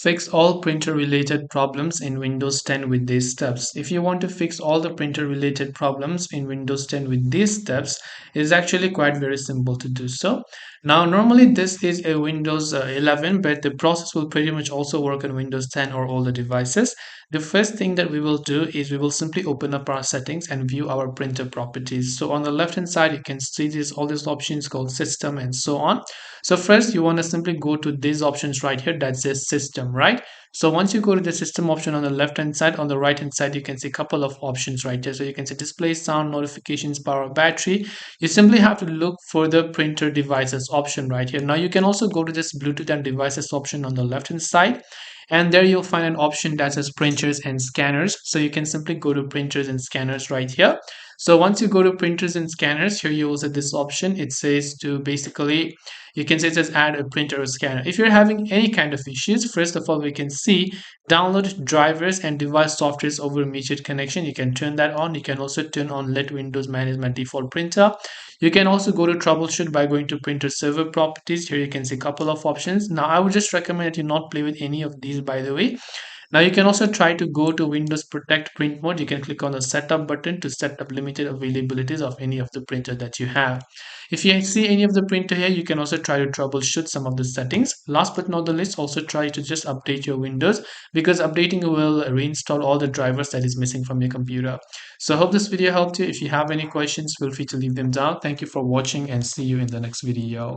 fix all printer related problems in Windows 10 with these steps. If you want to fix all the printer related problems in Windows 10 with these steps, it is actually quite very simple to do so. Now, normally this is a Windows 11, but the process will pretty much also work on Windows 10 or older devices. The first thing that we will do is we will simply open up our settings and view our printer properties. So on the left hand side, you can see all these options called system and so on. So first you want to simply go to these options right here that says system, right? So once you go to the system option on the left hand side, on the right hand side you can see a couple of options right here. So you can see display, sound, notifications, power, battery. You simply have to look for the printer devices option right here. Now you can also go to this Bluetooth and devices option on the left hand side, and there you'll find an option that says printers and scanners. So you can simply go to printers and scanners right here. So once you go to printers and scanners, here you will see this option. It says to basically, you can say it says add a printer or scanner. If you're having any kind of issues, first of all, we can see download drivers and device softwares over immediate connection. You can turn that on. You can also turn on let Windows manage my default printer. You can also go to troubleshoot by going to printer server properties. Here you can see a couple of options. Now I would just recommend that you not play with any of these, by the way. Now you can also try to go to Windows Protect Print Mode. You can click on the setup button to set up limited availabilities of any of the printer that you have. If you see any of the printer here, you can also try to troubleshoot some of the settings. Last but not the least, also try to just update your Windows, because updating will reinstall all the drivers that is missing from your computer. So I hope this video helped you. If you have any questions, feel free to leave them down. Thank you for watching and see you in the next video.